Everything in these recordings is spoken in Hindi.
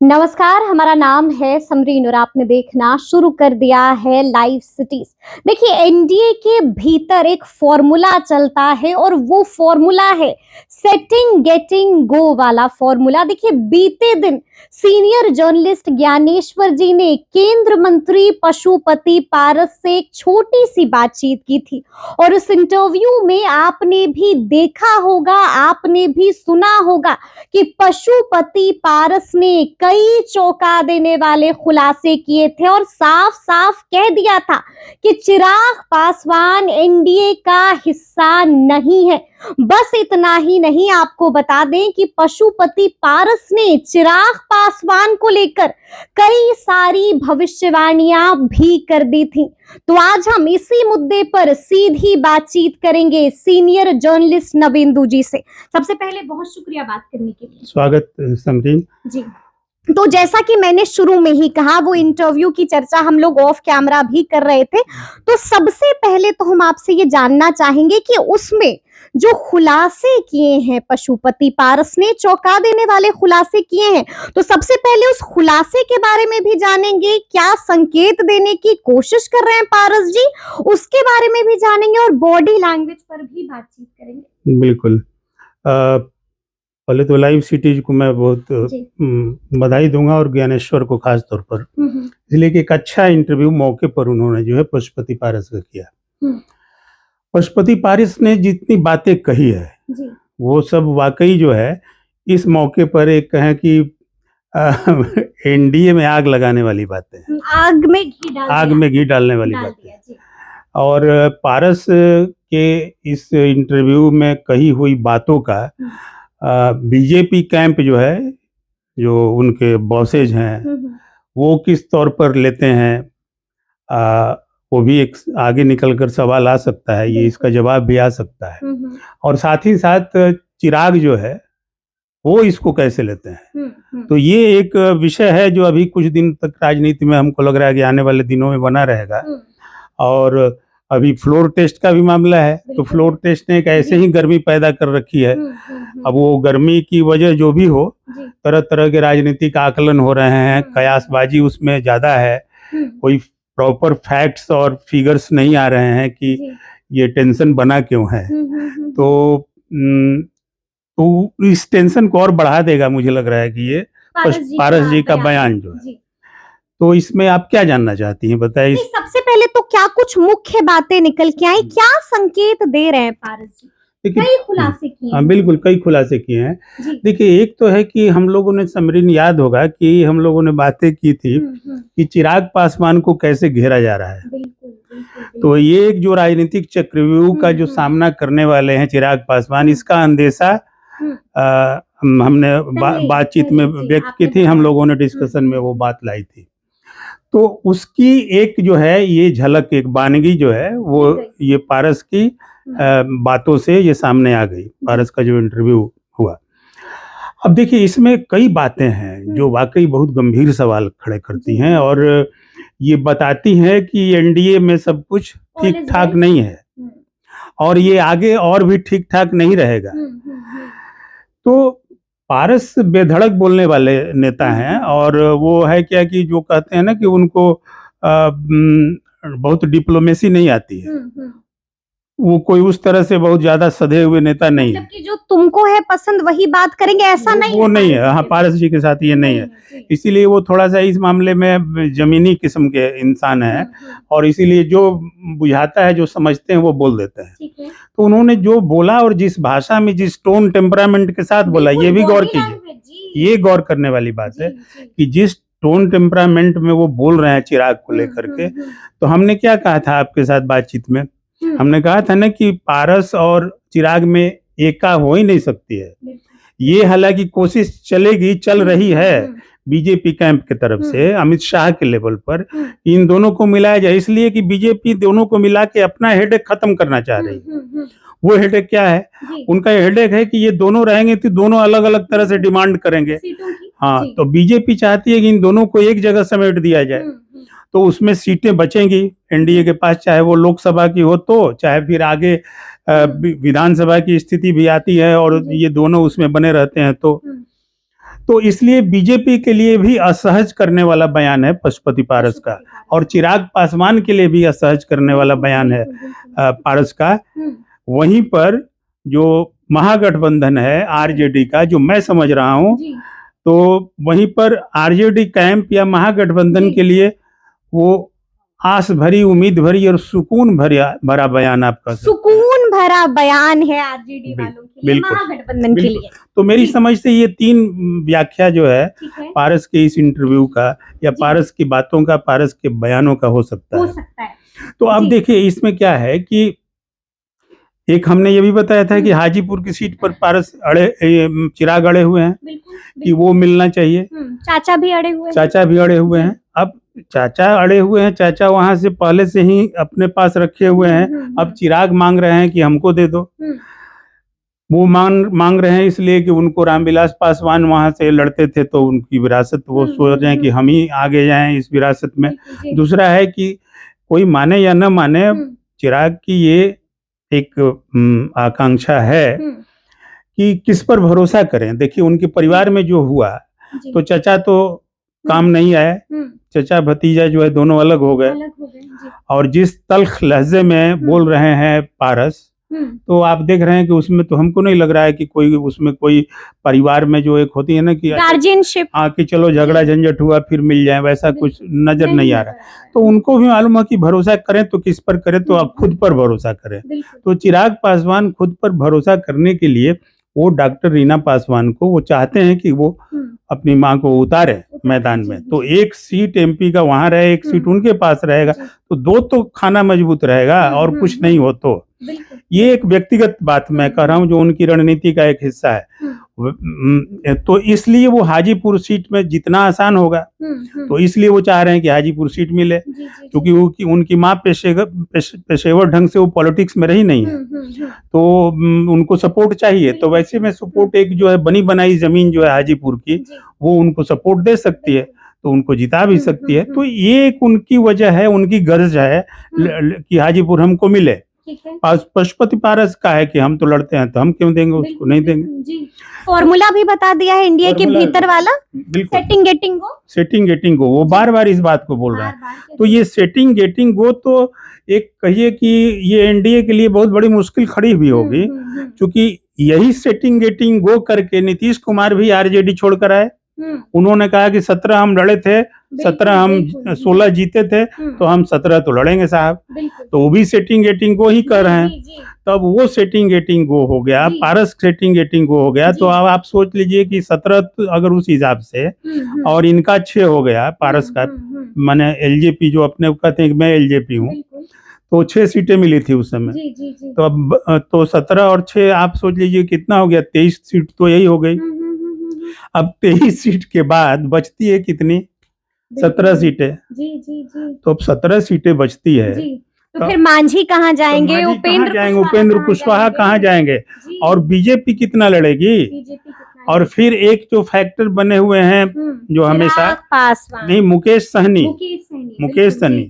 नमस्कार, हमारा नाम है समरीन और आपने देखना शुरू कर दिया है लाइव सिटीज। देखिए, एनडीए के भीतर एक फॉर्मूला चलता है और वो फॉर्मूला है सेटिंग गेटिंग गो वाला फॉर्मूला। देखिए, बीते दिन सीनियर जर्नलिस्ट ज्ञानेश्वर जी ने केंद्र मंत्री पशुपति पारस से एक छोटी सी बातचीत की थी और उस इंटरव्यू में आपने भी देखा होगा, आपने भी सुना होगा कि पशुपति पारस ने कई चौंका देने वाले खुलासे किए थे और साफ साफ कह दिया था कि चिराग पासवान एनडीए का हिस्सा नहीं है। बस इतना ही नहीं, आपको बता दें कि पशुपति पारस ने चिराग पासवान को लेकर कई सारी भविष्यवाणियां भी कर दी थी। तो आज हम इसी मुद्दे पर सीधी बातचीत करेंगे सीनियर जर्नलिस्ट नवेंदु जी से। सबसे पहले बहुत शुक्रिया बात करने के लिए। स्वागत समरीन जी। तो जैसा कि मैंने शुरू में ही कहा, वो इंटरव्यू की चर्चा हम लोग ऑफ कैमरा भी कर रहे थे। तो सबसे पहले तो हम आपसे ये जानना चाहेंगे कि उसमें जो खुलासे किए हैं पशुपति पारस ने, चौंका देने वाले खुलासे किए हैं, तो सबसे पहले उस खुलासे के बारे में भी जानेंगे। क्या संकेत देने की कोशिश कर रहे हैं पारस जी, उसके बारे में भी जानेंगे और बॉडी लैंग्वेज पर भी बातचीत करेंगे। बिल्कुल। पहले तो लाइव सिटीज को मैं बहुत बधाई दूंगा और ज्ञानेश्वर को खास तौर पर, इसलिए कि एक अच्छा इंटरव्यू मौके पर उन्होंने जो है पशुपति पारस का किया। पशुपति पारस ने जितनी बातें कही है वो सब वाकई जो है इस मौके पर एक कहें कि एनडीए में आग लगाने वाली बातें हैं, आग में घी डालने वाली बातें। और पारस के इस इंटरव्यू में कही हुई बातों का बीजेपी कैंप जो है, जो उनके बॉसेज हैं, वो किस तौर पर लेते हैं, वो भी एक आगे निकलकर सवाल आ सकता है, ये इसका जवाब भी आ सकता है। और साथ ही साथ चिराग जो है वो इसको कैसे लेते हैं। तो ये एक विषय है जो अभी कुछ दिन तक राजनीति में हमको लग रहा है कि आने वाले दिनों में बना रहेगा। और अभी फ्लोर टेस्ट का भी मामला है, तो फ्लोर टेस्ट ने एक ऐसे ही गर्मी पैदा कर रखी है। अब वो गर्मी की वजह जो भी हो, तरह तरह के राजनीतिक आकलन हो रहे हैं, कयासबाजी उसमें ज्यादा है, कोई प्रॉपर फैक्ट्स और फिगर्स नहीं आ रहे हैं कि ये टेंशन बना क्यों है। तो इस टेंशन को और बढ़ा देगा, मुझे लग रहा है कि ये पारस जी का बयान जो है। तो इसमें आप क्या जानना चाहती हैं, बताइए। सबसे पहले तो क्या कुछ मुख्य बातें निकल के आई, क्या संकेत दे रहे हैं पारस जी? कई खुलासे किए हैं। बिल्कुल, कई खुलासे किए हैं। देखिए, एक तो है कि हम लोगों ने, समरीन याद होगा कि हम लोगों ने बातें की थी कि चिराग पासवान को कैसे घेरा जा रहा है। तो ये एक जो राजनीतिक चक्रव्यूह का जो सामना करने वाले हैं चिराग पासवान, इसका अंदेशा हमने बातचीत में व्यक्त की थी, हम लोगों ने डिस्कशन में वो बात लाई थी। तो उसकी एक जो है ये झलक, एक बानगी जो है वो ये पारस की बातों से ये सामने आ गई, पारस का जो इंटरव्यू हुआ। अब देखिए, इसमें कई बातें हैं जो वाकई बहुत गंभीर सवाल खड़े करती हैं और ये बताती हैं कि एनडीए में सब कुछ ठीक ठाक नहीं है और ये आगे और भी ठीक ठाक नहीं रहेगा। तो पारस बेधड़क बोलने वाले नेता हैं और वो है क्या कि जो कहते हैं ना कि उनको बहुत डिप्लोमेसी नहीं आती है, वो कोई उस तरह से बहुत ज्यादा सधे हुए नेता नहीं है कि जो तुमको है पसंद वही बात करेंगे, ऐसा नहीं वो नहीं है। हाँ, पारस जी के साथ ये नहीं है, इसीलिए वो थोड़ा सा इस मामले में जमीनी किस्म के इंसान है और इसीलिए जो बुझाता है, जो समझते हैं वो बोल देते हैं। तो उन्होंने जो बोला और जिस भाषा में, जिस टोन टेम्परामेंट के साथ बोला, ये भी गौर कीजिए, ये गौर करने वाली बात है कि जिस टोन टेम्परामेंट में वो बोल रहे हैं चिराग को लेकर के। तो हमने क्या कहा था आपके साथ बातचीत में, हमने कहा था ना कि पारस और चिराग में एका हो ही नहीं सकती है। ये हालांकि कोशिश चलेगी, चल रही है बीजेपी कैंप की तरफ से, अमित शाह के लेवल पर इन दोनों को मिलाया जाए, इसलिए कि बीजेपी दोनों को मिला के अपना हेडेक खत्म करना चाह रही है। वो हेडेक क्या है? उनका हेडेक है कि ये दोनों रहेंगे तो दोनों अलग अलग तरह से डिमांड करेंगे। हाँ, तो बीजेपी चाहती है कि इन दोनों को एक जगह समेट दिया जाए, तो उसमें सीटें बचेंगी एनडीए के पास, चाहे वो लोकसभा की हो तो, चाहे फिर आगे विधानसभा की स्थिति भी आती है और ये दोनों उसमें बने रहते हैं। तो इसलिए बीजेपी के लिए भी असहज करने वाला बयान है पशुपति पारस का, और चिराग पासवान के लिए भी असहज करने वाला बयान है पारस का। वहीं पर जो महागठबंधन है आरजेडी का, जो मैं समझ रहा हूं, तो वहीं पर आरजेडी कैंप या महागठबंधन के लिए वो आस भरी, उम्मीद भरी और सुकून भरा बयान आपका, सुकून भरा बयान है आरजेडी वालों के लिए, महागठबंधन के लिए। तो मेरी समझ से ये 3 व्याख्या जो है पारस के इस इंटरव्यू का या पारस की बातों का, पारस के बयानों का हो सकता है। तो अब देखिए इसमें क्या है कि एक हमने ये भी बताया था कि हाजीपुर की सीट पर पारस चिराग अड़े हुए हैं कि वो मिलना चाहिए। चाचा भी अड़े हुए हैं। अब चाचा अड़े हुए हैं, चाचा वहां से पहले से ही अपने पास रखे हुए हैं। अब चिराग मांग रहे हैं कि हमको दे दो। वो मांग रहे हैं इसलिए कि उनको रामविलास पासवान वहां से लड़ते थे, तो उनकी विरासत वो सोच रहे हैं कि हम ही आगे जाएं इस विरासत में। दूसरा है कि कोई माने या न माने, चिराग की ये एक आकांक्षा है कि किस पर भरोसा करें। देखिए उनके परिवार में जो हुआ, तो चचा तो काम नहीं आए, चचा भतीजा जो है दोनों अलग हो गए। और जिस तल्ख लहजे में बोल रहे हैं पारस, तो आप देख रहे हैं कि उसमें तो हमको नहीं लग रहा है कि कोई उसमें कोई परिवार में जो एक होती है ना कि गार्जियनशिप, कि चलो झगड़ा झंझट हुआ फिर मिल जाए, वैसा कुछ नजर नहीं आ रहा है। तो उनको भी मालूम है कि भरोसा करें तो किस पर करें, तो आप खुद पर भरोसा करें। तो चिराग पासवान खुद पर भरोसा करने के लिए वो डॉक्टर रीना पासवान को वो चाहते हैं कि वो अपनी मां को उतारे मैदान में। तो एक सीट एमपी का वहां रहे, एक सीट उनके पास रहेगा, तो 2 तो खाना मजबूत रहेगा। और कुछ नहीं हो तो ये एक व्यक्तिगत बात मैं कह रहा हूं, जो उनकी रणनीति का एक हिस्सा है। तो इसलिए वो हाजीपुर सीट में जितना आसान होगा, तो इसलिए वो चाह रहे हैं कि हाजीपुर सीट मिले, क्योंकि उनकी माँ पेशेवर ढंग से वो पॉलिटिक्स में रही नहीं है, तो उनको सपोर्ट चाहिए। तो वैसे में सपोर्ट एक जो है बनी बनाई जमीन जो है हाजीपुर की, वो उनको सपोर्ट दे सकती है, तो उनको जिता भी सकती है। तो ये एक उनकी वजह है, उनकी गर्ज है कि हाजीपुर हमको मिले। पशुपति पारस का है कि हम तो लड़ते हैं, तो हम क्यों देंगे, उसको नहीं देंगे। फॉर्मूला भी बता दिया है इंडिया के भीतर वाला, सेटिंग गेटिंग गो, वो बार इस बात को बोल रहे हैं। तो ये सेटिंग गेटिंग गो तो एक कहिए कि ये एनडीए के लिए बहुत बड़ी मुश्किल खड़ी हुई होगी, क्योंकि यही सेटिंग गेटिंग गो करके नीतीश कुमार भी आरजेडी छोड़कर आए। उन्होंने कहा कि 17 हम लड़े थे, 16 जीते थे, तो हम 17 तो लड़ेंगे साहब। तो वो भी सेटिंग गेटिंग गो ही कर रहे हैं। तब वो सेटिंग गेटिंग गो हो गया, पारस सेटिंग गेटिंग गो हो गया। तो अब आप सोच लीजिए कि 17 अगर उस हिसाब से, और इनका 6 हो गया पारस का, माने एलजेपी जो अपने कहते हैं कि मैं एलजेपी हूँ, तो 6 सीटें मिली थी उस समय। तो अब तो 17 और 6 आप सोच लीजिए कितना हो गया, 23 सीट तो यही हो गई। अब 23 सीट के बाद बचती है कितनी, 17 सीटें। तो अब 17 सीटें बचती है, तो फिर मांझी कहाँ जाएंगे, उपेंद्र कुशवाहा कहाँ जाएंगे, और बीजेपी कितना लड़ेगी। और फिर एक जो फैक्टर बने हुए हैं जो हमेशा, नहीं, मुकेश सहनी,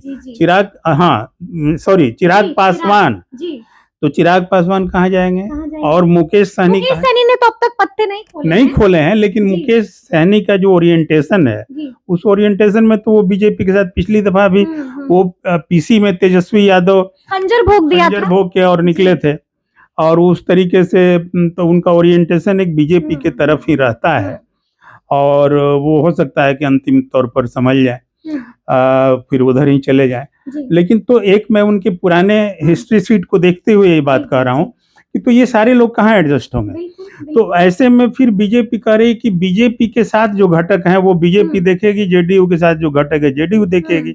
चिराग पासवान। तो चिराग पासवान कहाँ जाएंगे, और मुकेश सहनी ने तो अब तक पत्ते नहीं खोले हैं। लेकिन मुकेश सहनी का जो ओरिएंटेशन है, उस ओरिएंटेशन में तो वो बीजेपी के साथ पिछली दफा भी वो पीसी में तेजस्वी यादव खंजर भोग के और निकले थे, और उस तरीके से तो उनका ओरिएंटेशन एक बीजेपी के तरफ ही रहता है, और वो हो सकता है कि अंतिम तौर पर संभल जाए, फिर उधर ही चले जाए। लेकिन तो एक मैं उनके पुराने हिस्ट्री सीट को देखते हुए ये बात कह रहा हूँ कि तो ये सारे लोग कहाँ एडजस्ट होंगे। तो ऐसे में फिर बीजेपी कह रही कि बीजेपी के साथ जो घटक हैं वो बीजेपी देखेगी, जेडीयू के साथ जो घटक है जेडीयू देखेगी।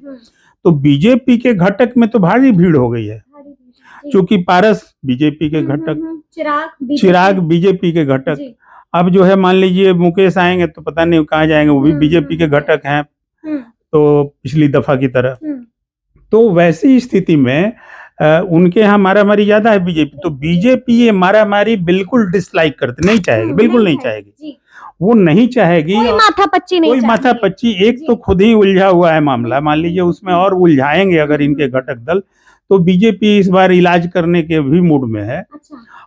तो बीजेपी के घटक में तो भारी भीड़ हो गई है, क्योंकि पारस बीजेपी के घटक, चिराग बीजेपी के घटक। अब जो है मान लीजिए मुकेश आएंगे तो पता नहीं कहाँ जाएंगे, वो भी बीजेपी के घटक हैं, तो पिछली दफा की तरह। तो वैसी स्थिति में उनके यहाँ मारामारी ज्यादा है बीजेपी। तो बीजेपी ये मारामारी बिल्कुल डिसलाइक करते, नहीं चाहेगी, बिल्कुल नहीं चाहेगी, वो नहीं चाहेगी। कोई माथापच्ची एक तो खुद ही उलझा हुआ है मामला, मान लीजिए उसमें और उलझाएंगे अगर इनके घटक दल, तो बीजेपी इस बार इलाज करने के भी मूड में है।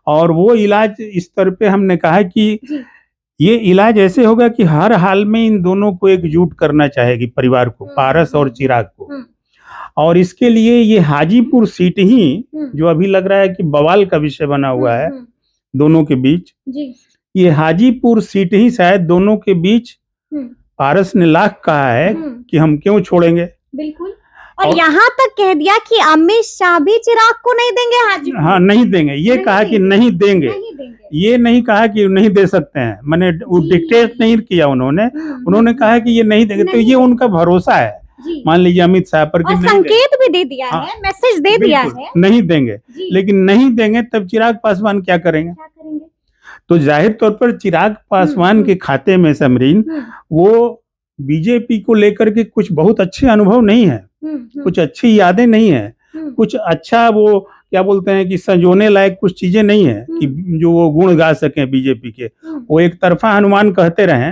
और वो इलाज इस तरह पे हमने कहा कि ये इलाज ऐसे होगा कि हर हाल में इन दोनों को एकजुट करना चाहेगी परिवार को, पारस और चिराग को। और इसके लिए ये हाजीपुर सीट ही, जो अभी लग रहा है कि बवाल का विषय बना हुआ है दोनों के बीच, ये हाजीपुर सीट ही शायद दोनों के बीच पारस ने लाख कहा है कि हम क्यों छोड़ेंगे। बिल्कुल। और यहाँ तक कह दिया कि अमित शाह भी चिराग को नहीं देंगे हाजीपुर। हाँ, नहीं देंगे, ये कहा कि नहीं देंगे, ये नहीं कहा कि नहीं दे सकते हैं, मैंने वो डिक्टेट नहीं किया उन्होंने कहा कि ये नहीं देंगे। तो ये उनका भरोसा है, मान लीजिए अमित शाह पर, और संकेत भी दे दिया है, मैसेज दे दिया है नहीं देंगे। लेकिन नहीं देंगे तब चिराग पासवान क्या करेंगे? तो जाहिर तौर पर चिराग पासवान के खाते में समरीन, वो बीजेपी को लेकर के कुछ बहुत अच्छे अनुभव नहीं है, कुछ अच्छी यादें नहीं है, कुछ अच्छा वो क्या बोलते हैं कि संजोने लायक कुछ चीजें नहीं है कि जो वो गुण गा सके बीजेपी के। वो एक तरफा हनुमान कहते रहे।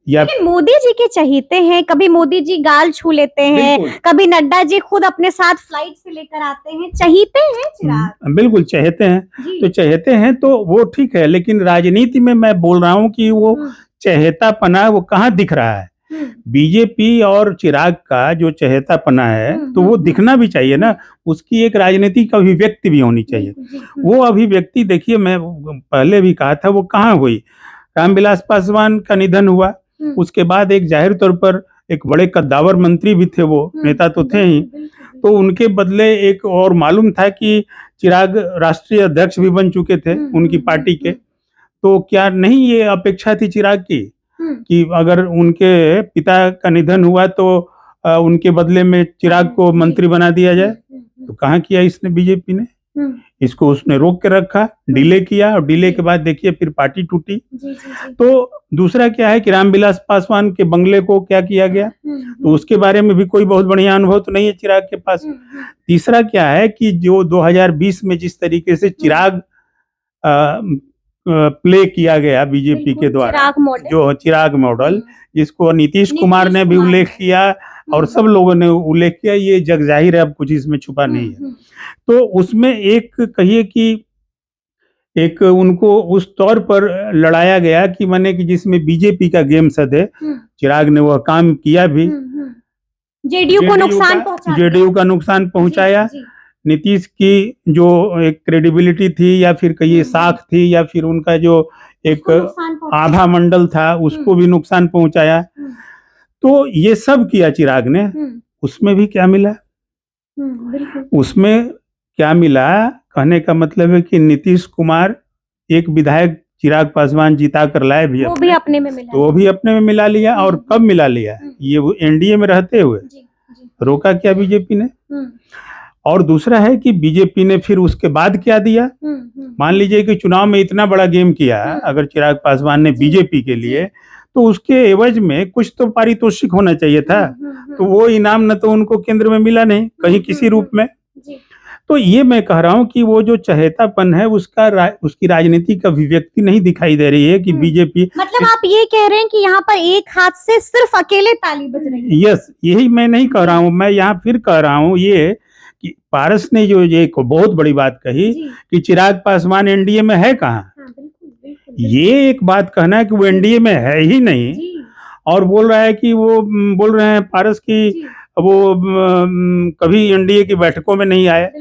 लेकिन मोदी जी के चहेते हैं, कभी मोदी जी गाल छू लेते हैं, कभी नड्डा जी खुद अपने साथ फ्लाइट से लेकर आते हैं, चहेते हैं चिराग। बिल्कुल चहेते हैं, तो चहेते हैं तो वो ठीक है, लेकिन राजनीति में मैं बोल रहा हूँ कि वो चहेतापना वो कहाँ दिख रहा है? बीजेपी और चिराग का जो चहेतापना है तो वो दिखना भी चाहिए ना, उसकी एक राजनीतिक अभिव्यक्ति भी होनी चाहिए। वो अभिव्यक्ति देखिए, मैं पहले भी कहा था, वो कहाँ हुई? रामविलास पासवान का निधन हुआ, उसके बाद एक जाहिर तौर पर एक बड़े कद्दावर मंत्री भी थे, वो नेता तो थे ही, तो उनके बदले एक और मालूम था कि चिराग राष्ट्रीय अध्यक्ष भी बन चुके थे उनकी पार्टी के। तो क्या नहीं ये अपेक्षा थी चिराग की कि अगर उनके पिता का निधन हुआ तो उनके बदले में चिराग को मंत्री बना दिया जाए? तो कहाँ किया इसने, बीजेपी ने इसको उसने रोक के रखा, डिले किया, और डिले के बाद देखिए फिर पार्टी टूटी। तो दूसरा क्या है कि रामविलास पासवान के बंगले को क्या किया गया, तो उसके बारे में भी कोई बहुत बढ़िया अनुभव तो नहीं है चिराग के पास। तीसरा क्या है कि जो 2020 में जिस तरीके से चिराग प्ले किया गया बीजेपी के द्वारा, जो चिराग मॉडल, जिसको नीतीश कुमार ने भी उल्लेख किया और सब लोगों ने उल्लेख किया, ये जग जाहिर है, अब कुछ इसमें छुपा नहीं है। तो उसमें एक कहिए कि एक उनको उस तौर पर लड़ाया गया कि माने कि जिसमें बीजेपी का गेम सधे, चिराग ने वह काम किया भी, जेडीयू का नुकसान पहुंचाया, नीतीश की जो एक क्रेडिबिलिटी थी या फिर कहिए साख थी या फिर उनका जो एक आभा मंडल था उसको भी नुकसान पहुंचाया। तो ये सब किया चिराग ने, उसमें भी क्या मिला? उसमें क्या मिला, कहने का मतलब है कि नीतीश कुमार एक विधायक चिराग पासवान जिता कर लाए भी, वो भी अपने में मिला, तो वो भी अपने में मिला लिया। और कब मिला लिया? ये वो एनडीए में रहते हुए। रोका क्या बीजेपी ने? और दूसरा है कि बीजेपी ने फिर उसके बाद क्या दिया? मान लीजिए कि चुनाव में इतना बड़ा गेम किया अगर चिराग पासवान ने बीजेपी के लिए, तो उसके एवज में कुछ तो पारितोषिक होना चाहिए था। तो वो इनाम न तो उनको केंद्र में मिला नहीं कहीं किसी रूप में। तो ये मैं कह रहा हूँ कि वो जो चहेतापन है उसकी राजनीतिक अभिव्यक्ति नहीं दिखाई दे रही है कि बीजेपी, मतलब आप ये कह रहे हैं कि यहाँ पर एक हाथ से सिर्फ अकेले ताली बज रही है? यस, यही मैं नहीं कह रहा हूँ, मैं यहाँ फिर कह रहा हूँ ये कि पारस ने जो ये बहुत बड़ी बात कही कि चिराग पासवान एनडीए में है कहाँ। ये एक बात कहना है कि वो एनडीए में है ही नहीं, और बोल रहा है कि वो बोल रहे हैं पारस की वो कभी एनडीए की बैठकों में नहीं आए,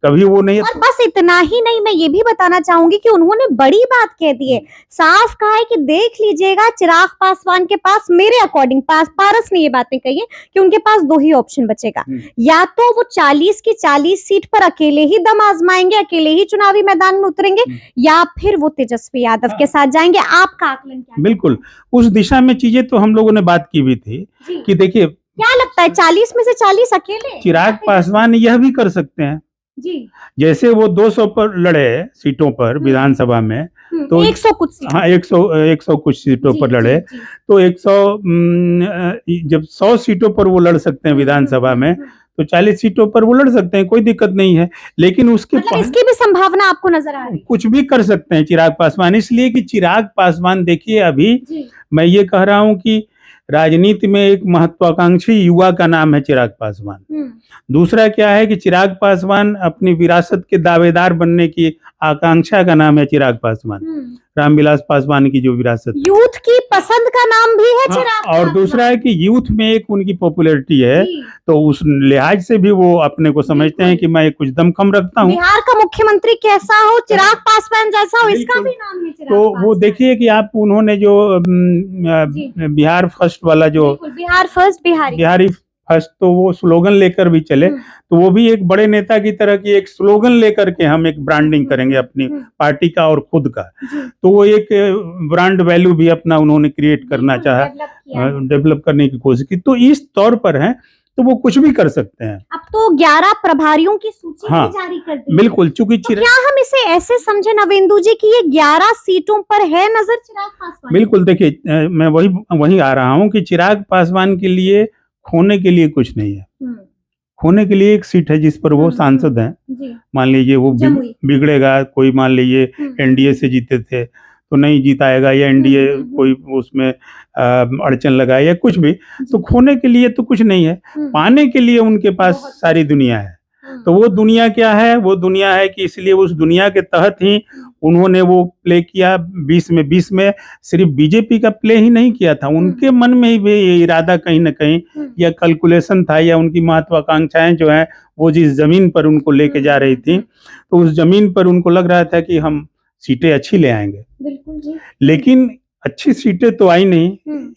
कभी वो नहीं। और बस इतना ही नहीं, मैं ये भी बताना चाहूंगी कि उन्होंने बड़ी बात कह दी है, साफ कहा है कि देख लीजिएगा चिराग पासवान के पास, मेरे अकॉर्डिंग पारस ने ये बातें कही है कि उनके पास दो ही ऑप्शन बचेगा, या तो वो 40 की 40 सीट पर अकेले ही दम आजमाएंगे, अकेले ही चुनावी मैदान में उतरेंगे, या फिर वो तेजस्वी यादव के साथ जाएंगे। आपका आकलन क्या? बिल्कुल उस दिशा में चीजें तो हम लोगों ने बात की भी थी कि देखिए, क्या लगता है 40 में से 40 अकेले चिराग पासवान यह भी कर सकते हैं जी, जैसे वो 200 पर लड़े सीटों पर विधानसभा में, तो 100 कुछ सीट, हाँ 100 कुछ सीटों पर लड़े, तो 100 जब 100 सीटों पर वो लड़ सकते हैं विधानसभा में, तो 40 सीटों पर वो लड़ सकते हैं, कोई दिक्कत नहीं है। लेकिन उसके मतलब इसकी भी संभावना आपको नजर आ रही है? कुछ भी कर सकते हैं चिराग पासवान, इसलिए कि चिराग पासवान देखिए, अभी मैं ये कह रहा हूँ कि राजनीति में एक महत्वाकांक्षी युवा का नाम है चिराग पासवान। दूसरा क्या है कि चिराग पासवान अपनी विरासत के दावेदार बनने की आकांक्षा का नाम है चिराग पासवान। रामविलास पासवान की जो विरासत है। यूथ की पसंद का नाम भी है हाँ, चिराग और पासवान। दूसरा है कि यूथ में एक उनकी पॉपुलैरिटी है, जी। तो उस लिहाज से भी वो अपने को समझते हैं कि मैं कुछ दम रखता हूँ। बिहार का मुख्यमंत्री कैसा हो, चिराग पासवान जैसा हो, इसका भी नाम है चिराग तो वो पासवान। देखिए कि आप उन्होंने जो जी। बिहार फर्स्ट वाला जो बिल्कुल, बिहार फर्स्ट बिहारी फर्स्ट, तो वो स्लोगन लेकर भी चले, तो वो भी एक बड़े नेता की तरह की एक स्लोगन लेकर के हम एक ब्रांडिंग करेंगे अपनी पार्टी का और खुद का। तो वो एक ब्रांड वैल्यू भी अपना उन्होंने क्रिएट करना चाहा, डेवलप करने की कोशिश की। तो इस तौर पर है, तो वो कुछ भी कर सकते हैं। अब तो 11 प्रभारियों की सूची हाँ, भी जारी कर दी है। बिल्कुल, चूंकि तो क्या हम इसे ऐसे समझे नवेंदु जी कि ये 11 सीटों पर है नजर चिराग पासवान? बिल्कुल, देखिए मैं वही आ रहा हूँ कि चिराग पासवान के लिए खोने के लिए कुछ नहीं है। खोने के लिए एक सीट है जिस पर वो सांसद हैं। मान लीजिए वो बिगड़ेगा, कोई मान लीजिए एनडीए से जीते थे तो नहीं जीताएगा, या एनडीए कोई उसमें अड़चन लगाए या कुछ भी, तो खोने के लिए तो कुछ नहीं है, पाने के लिए उनके पास सारी दुनिया है। तो वो दुनिया क्या है? वो दुनिया है कि इसलिए उस दुनिया के तहत ही उन्होंने वो प्ले किया। 20 में सिर्फ बीजेपी का प्ले ही नहीं किया था, उनके मन में भी ये इरादा कहीं ना कहीं या कैलकुलेशन था, या उनकी महत्वाकांक्षाएं जो हैं वो जिस जमीन पर उनको लेके जा रही थी, तो उस जमीन पर उनको लग रहा था कि हम सीटें अच्छी ले आएंगे। बिल्कुल जी। लेकिन अच्छी सीटें तो आई नहीं,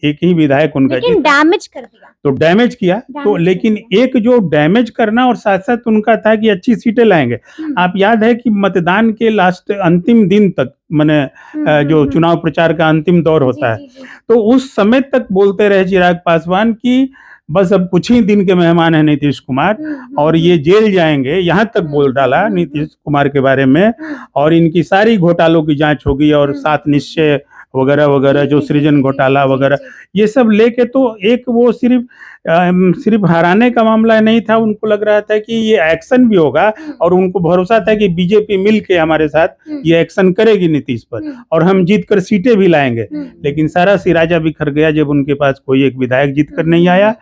एक ही विधायक उनका डैमेज कर दिया, तो डैमेज किया। तो लेकिन एक जो डैमेज करना और साथ साथ उनका था कि अच्छी सीटें लाएंगे। आप याद है कि मतदान के लास्ट अंतिम दिन तक, मैंने जो चुनाव प्रचार का अंतिम दौर होता है, तो उस समय तक बोलते रहे चिराग पासवान की बस अब कुछ ही दिन के मेहमान है नीतीश कुमार और ये जेल जाएंगे, यहाँ तक बोल डाला नीतीश कुमार के बारे में। और इनकी सारी घोटालों की जांच होगी और 7 निश्चय वगैरह वगैरह, जो सृजन घोटाला वगैरह, ये सब लेके तो एक वो सिर्फ हराने का मामला नहीं था, उनको लग रहा था कि ये एक्शन भी होगा और उनको भरोसा था कि बीजेपी मिल के हमारे साथ ये एक्शन करेगी नीतीश पर और हम जीत कर सीटें भी लाएंगे। लेकिन सारा सिराजा बिखर गया जब उनके पास कोई एक विधायक जीत कर नहीं आया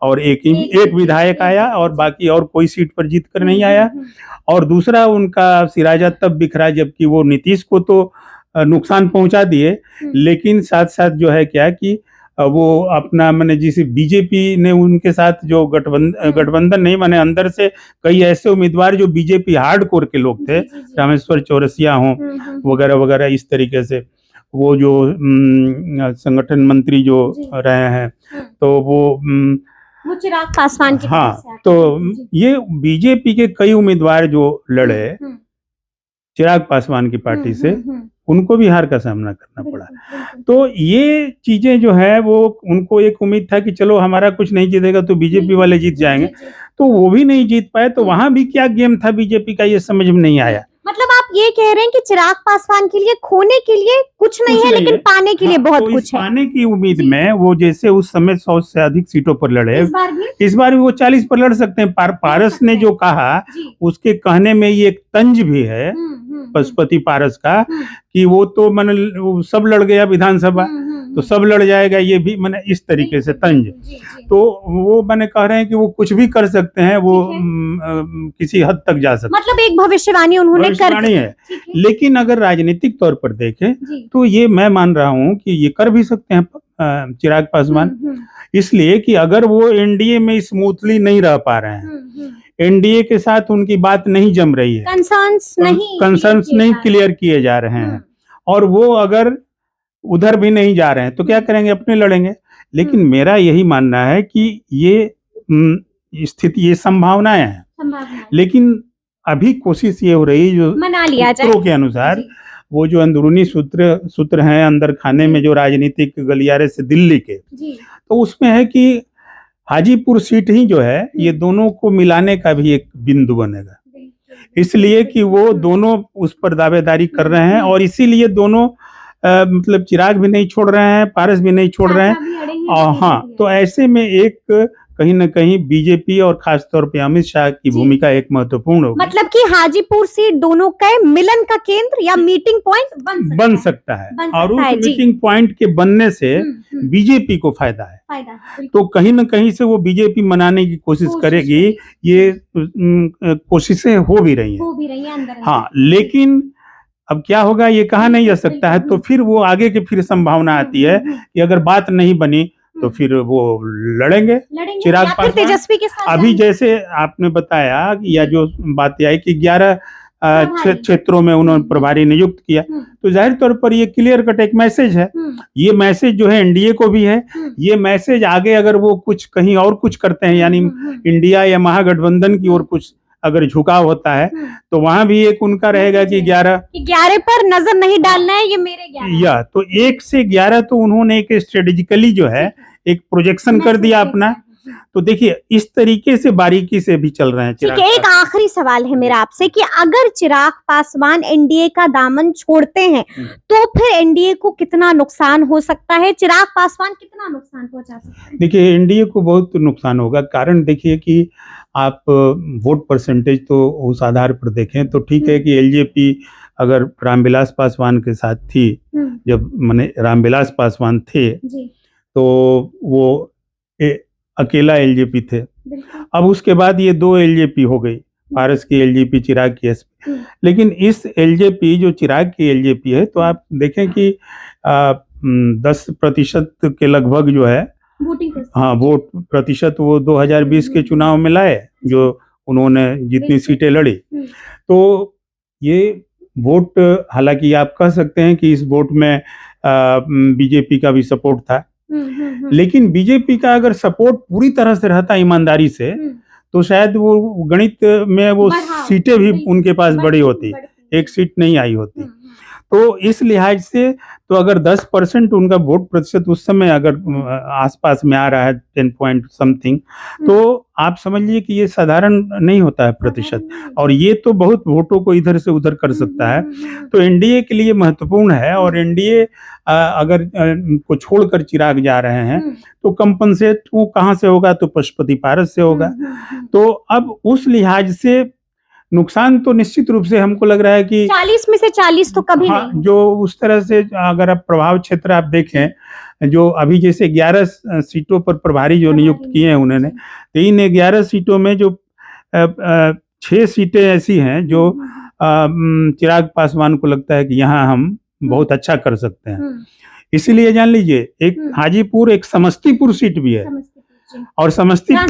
और एक विधायक आया और बाकी और कोई सीट पर जीत कर नहीं आया। और दूसरा उनका सिराजा तब बिखरा जबकि वो नीतीश को तो नुकसान पहुंचा दिए, लेकिन साथ साथ जो है क्या कि वो अपना मैंने जिसे बीजेपी ने उनके साथ जो गठबंधन नहीं, माने अंदर से कई ऐसे उम्मीदवार जो बीजेपी हार्डकोर के लोग थे, रामेश्वर चौरसिया हों वगैरह वगैरह, इस तरीके से वो जो संगठन मंत्री जो रहे हैं, तो वो चिराग पासवान की हाँ, तो ये बीजेपी के कई उम्मीदवार जो लड़े चिराग पासवान की पार्टी से, उनको भी हार का सामना करना पड़ा। तो ये चीजें जो है वो उनको एक उम्मीद था कि चलो हमारा कुछ नहीं जीतेगा तो बीजेपी वाले जीत जाएंगे, तो वो भी नहीं जीत पाए। तो वहां भी क्या गेम था बीजेपी का, ये समझ में नहीं आया। मतलब आप ये कह रहे हैं कि चिराग पासवान के लिए खोने के लिए कुछ नहीं है, लेकिन पाने के लिए बहुत कुछ है। पाने की उम्मीद में वो जैसे उस समय 100 से अधिक सीटों पर लड़े, इस बार भी वो 40 पर लड़ सकते हैं। पारस ने जो कहा उसके कहने में ये एक तंज भी है पशुपति पारस का कि वो तो मैंने सब लड़ गया विधानसभा, तो सब लड़ जाएगा, ये भी मैंने इस तरीके से तंज। तो वो मैंने कह रहे हैं कि वो कुछ भी कर सकते हैं, वो किसी हद तक जा सकते हैं। मतलब एक भविष्यवाणी उन्होंने कर दी है। लेकिन अगर राजनीतिक तौर पर देखें तो ये मैं मान रहा हूँ कि ये कर भी सकते हैं चिराग पासवान, इसलिए कि अगर वो एनडीए में स्मूथली नहीं रह पा रहे हैं, एनडीए के साथ उनकी बात नहीं जम रही है, कंसर्न्स नहीं क्लियर किए जा रहे हैं, और वो अगर उधर भी नहीं जा रहे हैं तो क्या करेंगे, अपने लड़ेंगे। लेकिन मेरा यही मानना है कि ये स्थिति, ये संभावनाएं हैं, लेकिन अभी कोशिश ये हो रही जो सूत्रों के अनुसार, वो जो अंदरूनी सूत्र हैं अंदर खाने में जो राजनीतिक गलियारे से दिल्ली के, तो उसमें है कि हाजीपुर सीट ही जो है ये दोनों को मिलाने का भी एक बिंदु बनेगा, इसलिए कि वो दोनों उस पर दावेदारी कर रहे हैं और इसीलिए दोनों मतलब चिराग भी नहीं छोड़ रहे हैं, पारस भी नहीं छोड़ रहे हैं। और हाँ, तो ऐसे में एक कहीं न कहीं बीजेपी और खासतौर पे अमित शाह की भूमिका एक महत्वपूर्ण होगी। मतलब कि हाजीपुर सीट दोनों का मिलन का केंद्र या मीटिंग पॉइंट बन सकता है और उस मीटिंग पॉइंट के बनने से बीजेपी को फायदा है। तो कहीं न कहीं से वो बीजेपी मनाने की कोशिश करेगी, ये कोशिशें हो भी रही हैं। अंदर। हाँ, लेकिन अब क्या होगा ये कहा नहीं जा सकता है। तो फिर वो आगे की फिर संभावना आती है कि अगर बात नहीं बनी तो फिर वो लड़ेंगे चिराग या फिर पासवान। तेजस्वी के साथ अभी जैसे आपने बताया या जो बात आई कि 11 क्षेत्रों में उन्होंने प्रभारी नियुक्त किया, तो जाहिर तौर पर ये क्लियर कट एक मैसेज है। ये मैसेज जो है एनडीए को भी है, ये मैसेज आगे अगर वो कुछ कहीं और कुछ करते हैं, यानी इंडिया या महागठबंधन की ओर कुछ अगर झुकाव होता है तो वहां भी एक उनका रहेगा कि 11 पर नजर नहीं डालना है, ये मेरे 11 या तो 1 से 11 तो उन्होंने एक स्ट्रेटेजिकली जो है एक प्रोजेक्शन कर दिया अपना। तो देखिए इस तरीके से बारीकी से भी चल रहे हैं। ठीक है, एक आखिरी सवाल है मेरा आपसे कि अगर चिराग पासवान एनडीए का दामन छोड़ते हैं तो फिर एनडीए को कितना नुकसान हो सकता है? चिराग पासवान कितना नुकसान पहुंचा सकते हैं? देखिए एनडीए को बहुत नुकसान होगा। कारण देखिए कि आप वोट परसेंटेज तो उस आधार पर देखें तो ठीक है कि एलजेपी अगर रामविलास पासवान के साथ थी, जब माने रामविलास पासवान थे तो वो अकेला एलजेपी थे। अब उसके बाद ये 2 एलजेपी हो गई, पारस की एलजेपी, चिराग की एसपी। लेकिन इस एलजेपी जो चिराग की एलजेपी है तो आप देखें कि 10% के लगभग जो है हाँ वोट प्रतिशत वो 2020 के चुनाव में लाए, जो उन्होंने जितनी सीटें लड़ी। तो ये वोट, हालांकि आप कह सकते हैं कि इस वोट में बीजेपी का भी सपोर्ट था, लेकिन बीजेपी का अगर सपोर्ट पूरी तरह से रहता ईमानदारी से तो शायद वो गणित में वो सीटें भी उनके पास बड़ी होती, 1 सीट नहीं आई होती। तो इस लिहाज से तो अगर 10% उनका वोट प्रतिशत उस समय अगर आसपास में आ रहा है 10 पॉइंट समथिंग, तो आप समझ लीजिए कि ये साधारण नहीं होता है प्रतिशत, और ये तो बहुत वोटों को इधर से उधर कर सकता है। तो एनडीए के लिए महत्वपूर्ण है, और एनडीए अगर को छोड़कर चिराग जा रहे हैं तो कंपनसेट वो कहाँ से होगा? तो पशुपति पारस से होगा। तो अब उस लिहाज से नुकसान तो निश्चित रूप से हमको लग रहा है कि 40 में से 40 तो कभी हाँ, नहीं। जो उस तरह से अगर आप प्रभाव क्षेत्र आप देखें, जो अभी जैसे 11 सीटों पर प्रभारी जो नियुक्त किए हैं उन्होंने, तो इन 11 सीटों में जो 6 सीटें ऐसी हैं जो चिराग पासवान को लगता है कि यहाँ हम बहुत अच्छा कर सकते हैं। इसीलिए जान लीजिए एक हाजीपुर, एक समस्तीपुर सीट भी है, और समस्तीपुर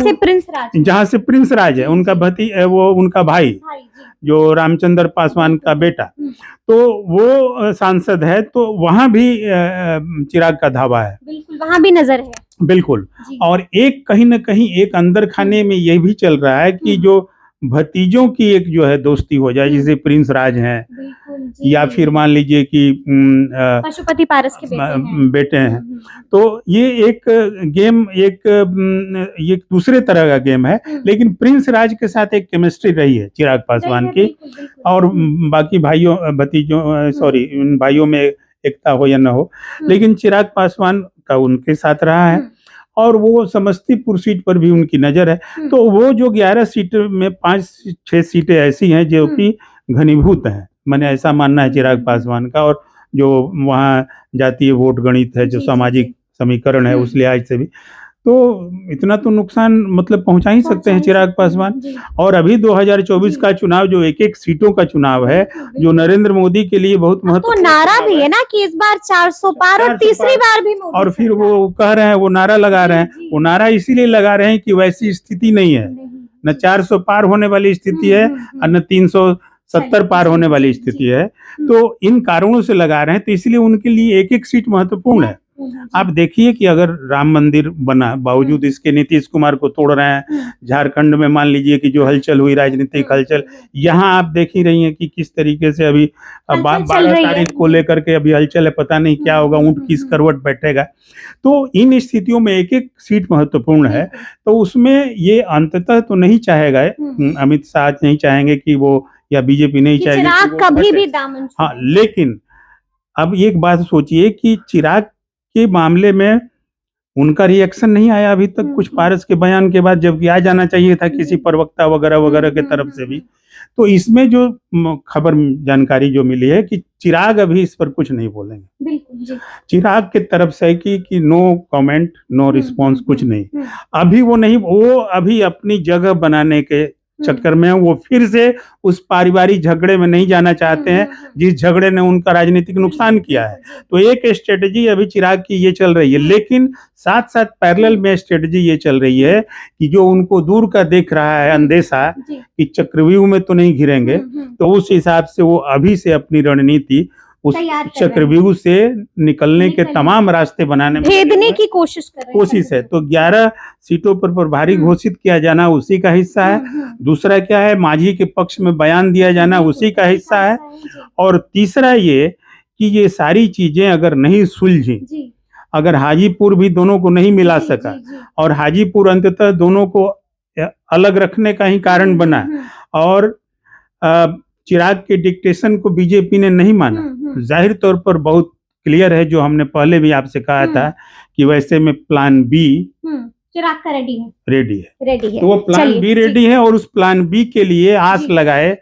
जहाँ से प्रिंस राज है, उनका वो उनका भाई जो रामचंद्र पासवान का बेटा, तो वो सांसद है, तो वहां भी चिराग का धावा है। बिल्कुल, वहां भी नजर है। बिल्कुल। और एक कहीं न कहीं एक अंदर खाने में ये भी चल रहा है कि जो भतीजों की एक जो है दोस्ती हो जाए, जैसे प्रिंस राज हैं, या फिर मान लीजिए कि पशुपति पारस के बेटे हैं। तो ये एक गेम, ये दूसरे तरह का गेम है, लेकिन प्रिंस राज के साथ एक केमिस्ट्री रही है चिराग पासवान की, और बाकी भाइयों में एकता हो या न हो, लेकिन चिराग पासवान का उनके साथ रहा है, और वो समस्तीपुर सीट पर भी उनकी नजर है। तो वो जो 11 सीट में 5-6 सीटें ऐसी हैं जो कि घनीभूत हैं, मैंने ऐसा मानना है चिराग पासवान का। और जो वहाँ जातीय वोट गणित है, जो सामाजिक समीकरण है, उस लिहाज से भी तो इतना तो नुकसान मतलब पहुंचा ही सकते हैं चिराग पासवान। और अभी 2024 का चुनाव जो 1-1 सीटों का चुनाव है, जो नरेंद्र मोदी के लिए बहुत महत्वपूर्ण, तो नारा भी है ना कि इस बार 400 पार और तीसरी बार भी मोदी, और फिर वो कह रहे हैं, वो नारा लगा रहे हैं, वो नारा इसीलिए लगा रहे हैं कि वैसी स्थिति नहीं है, न 400 पार होने वाली स्थिति है और न 370 पार होने वाली स्थिति है। तो इन कारणों से लगा रहे हैं, तो इसलिए उनके लिए 1-1 सीट महत्वपूर्ण है। आप देखिए कि अगर राम मंदिर बना, बावजूद इसके नीतीश कुमार को तोड़ रहे हैं। झारखंड में मान लीजिए कि जो हलचल हुई, राजनीतिक हलचल, यहाँ आप देख ही रही हैं कि किस तरीके से अभी 12 तारीख को लेकर के अभी हलचल है, पता नहीं क्या होगा, ऊंट किस करवट बैठेगा। तो इन स्थितियों में 1-1 सीट महत्वपूर्ण है। तो उसमें ये अंततः तो नहीं चाहेगा, अमित शाह नहीं चाहेंगे कि वो, या बीजेपी नहीं चाहेगी चिराग कभी भी दामन, हाँ, लेकिन अब एक बात सोचिए कि चिराग के मामले में उनका रिएक्शन नहीं आया अभी तक कुछ पारस के बयान के बाद, जबकि आ जाना चाहिए था किसी प्रवक्ता वगैरह वगैरह के तरफ से भी। तो इसमें जो खबर जानकारी जो मिली है कि चिराग अभी इस पर कुछ नहीं बोलेंगे। बिल्कुल जी। चिराग के तरफ से कि नो कमेंट, नो रिस्पॉन्स, कुछ नहीं। अभी वो नहीं, वो अभी अपनी जगह बनाने के चक्कर में है, वो फिर से उस पारिवारिक झगड़े में नहीं जाना चाहते हैं जिस झगड़े ने उनका राजनीतिक नुकसान किया है। तो एक स्ट्रेटजी अभी चिराग की ये चल रही है, लेकिन साथ साथ पैरेलल में स्ट्रेटजी ये चल रही है कि जो उनको दूर का देख रहा है अंदेशा कि चक्रव्यूह में तो नहीं घिरेंगे, तो उस हिसाब से वो अभी से अपनी रणनीति उस चक्रव्यूह से निकलने के तमाम रास्ते बनाने में भेदने की कोशिश है। तो 11 सीटों पर प्रभारी घोषित किया जाना उसी का हिस्सा है। दूसरा क्या है, मांझी के पक्ष में बयान दिया जाना उसी का हिस्सा है। और तीसरा ये कि ये सारी चीजें अगर नहीं सुलझी, अगर हाजीपुर भी दोनों को नहीं मिला सका और हाजीपुर अंततः दोनों को अलग रखने का ही कारण बना और चिराग के डिक्टेशन को बीजेपी ने नहीं माना, जाहिर तौर पर बहुत क्लियर है, जो हमने पहले भी आपसे कहा था कि वैसे में प्लान बी चिराग का रेडी है। तो वो प्लान बी रेडी है और उस प्लान बी के लिए आस लगाए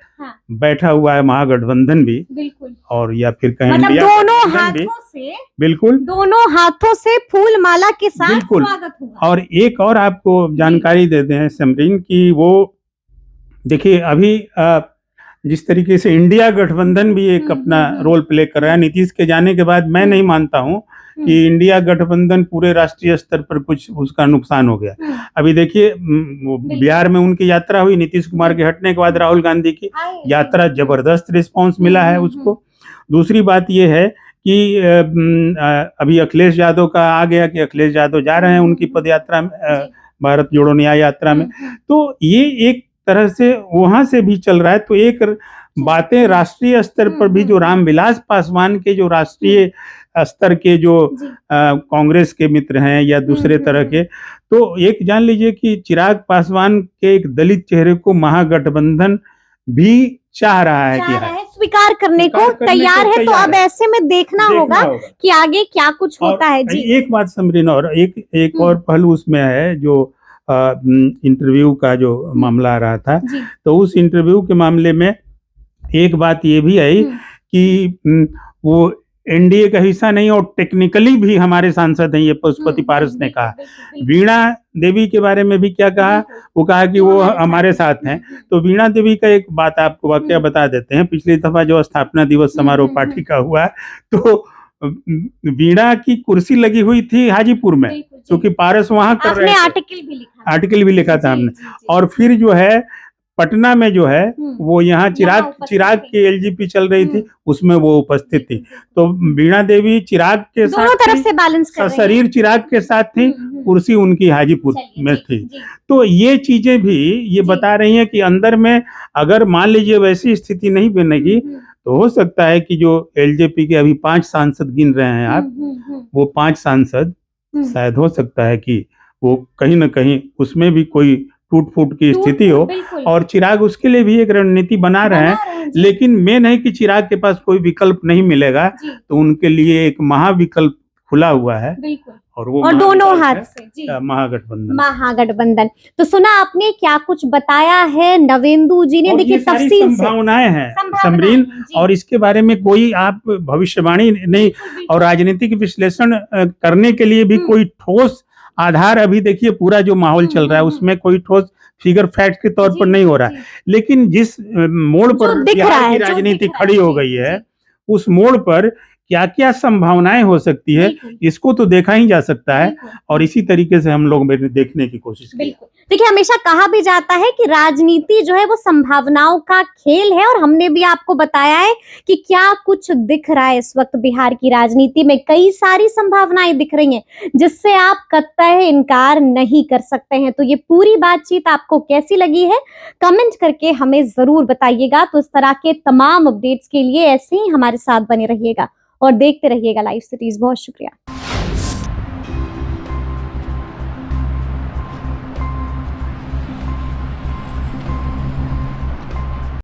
बैठा हुआ है महागठबंधन भी, बिल्कुल, और या फिर कहें मतलब दोनों हाथों से, बिल्कुल दोनों हाथों से फूल माला के साथ स्वागत हुआ। और एक और आपको जानकारी देते हैं समरीन की, वो देखिए अभी जिस तरीके से इंडिया गठबंधन भी एक अपना रोल प्ले कर रहा है नीतीश के जाने के बाद, मैं नहीं मानता हूं कि इंडिया गठबंधन पूरे राष्ट्रीय स्तर पर कुछ उसका नुकसान हो गया। अभी देखिए बिहार में उनकी यात्रा हुई, नीतीश कुमार के हटने के बाद राहुल गांधी की यात्रा, जबरदस्त रिस्पांस मिला है उसको। दूसरी बात यह है कि अभी अखिलेश यादव का आ गया कि अखिलेश यादव जा रहे हैं उनकी पदयात्रा में, भारत जोड़ो न्याय यात्रा में, तो ये एक तरह से वहां से भी चल रहा है। तो एक बातें राष्ट्रीय स्तर पर भी, जो रामविलास पासवान के जो राष्ट्रीय स्तर के जो कांग्रेस के मित्र हैं या दूसरे तरह के, तो एक जान लीजिए कि चिराग पासवान के एक दलित चेहरे को महागठबंधन भी चाह रहा है कि स्वीकार करने को तैयार है। तो अब ऐसे में देखना होगा कि आगे क्या कुछ होता है। जी, एक बात समरीन, और एक और पहलू उसमें है, जो इंटरव्यू का जो मामला आ रहा था, तो उस इंटरव्यू के मामले में एक बात ये भी आई कि वो एनडीए का हिस्सा नहीं और टेक्निकली भी हमारे सांसद हैं, ये पशुपति पारस ने कहा। वीणा देवी के बारे में भी क्या कहा, वो कहा कि वो हमारे साथ हैं। तो वीणा देवी का एक बात आपको वाकया बता देते हैं। पिछली दफा जो स्थापना दिवस समारोह पार्टी का हुआ, तो वीणा की कुर्सी लगी हुई थी हाजीपुर में, क्योंकि पारस वहां कर रहे थे, आर्टिकल भी लिखा था हमने। और फिर जो है पटना में जो है वो यहाँ चिराग की एलजीपी चल रही थी, उसमें वो उपस्थित थी। तो वीणा देवी चिराग के साथ तरफ से बैलेंस कर रही है, शरीर चिराग के साथ थी, कुर्सी उनकी हाजीपुर में थी। तो ये चीजें भी ये बता रही हैं कि अंदर में अगर मान लीजिए वैसी स्थिति नहीं बनेगी, तो हो सकता है कि जो एलजेपी के अभी 5 सांसद गिन रहे हैं आप, वो 5 सांसद शायद हो सकता है कि वो कहीं ना कहीं उसमें भी कोई टूट फूट की स्थिति हो, और चिराग उसके लिए भी एक रणनीति बना रहे हैं। लेकिन मेन है कि चिराग के पास कोई विकल्प नहीं मिलेगा, तो उनके लिए एक महाविकल्प खुला हुआ है, और वो दोनों हाथ से महागठबंधन। तो सुना आपने क्या कुछ बताया है नवेंदु जी ने, देखिए तफसील से संभावनाएं हैं समरीन, और इसके बारे में कोई आप भविष्यवाणी नहीं और राजनीतिक विश्लेषण करने के लिए भी कोई ठोस आधार, अभी देखिए पूरा जो माहौल चल रहा है उसमें कोई ठोस फिगर फैक्ट के तौर पर नहीं हो रहा है। लेकिन जिस मोड़ पर बिहार की राजनीति खड़ी हो गई है, उस मोड़ पर क्या क्या संभावनाएं हो सकती है, इसको तो देखा ही जा सकता है, और इसी तरीके से हम लोग देखने की कोशिश की। देखिए हमेशा कहा भी जाता है कि राजनीति जो है वो संभावनाओं का खेल है, और हमने भी आपको बताया है कि क्या कुछ दिख रहा है इस वक्त बिहार की राजनीति में। कई सारी संभावनाएं दिख रही हैं जिससे आप कतई इनकार नहीं कर सकते हैं। तो ये पूरी बातचीत आपको कैसी लगी है कमेंट करके हमें जरूर बताइएगा। तो इस तरह के तमाम अपडेट्स के लिए ऐसे ही हमारे साथ बने रहिएगा और देखते रहिएगा लाइव सिटीज। बहुत शुक्रिया।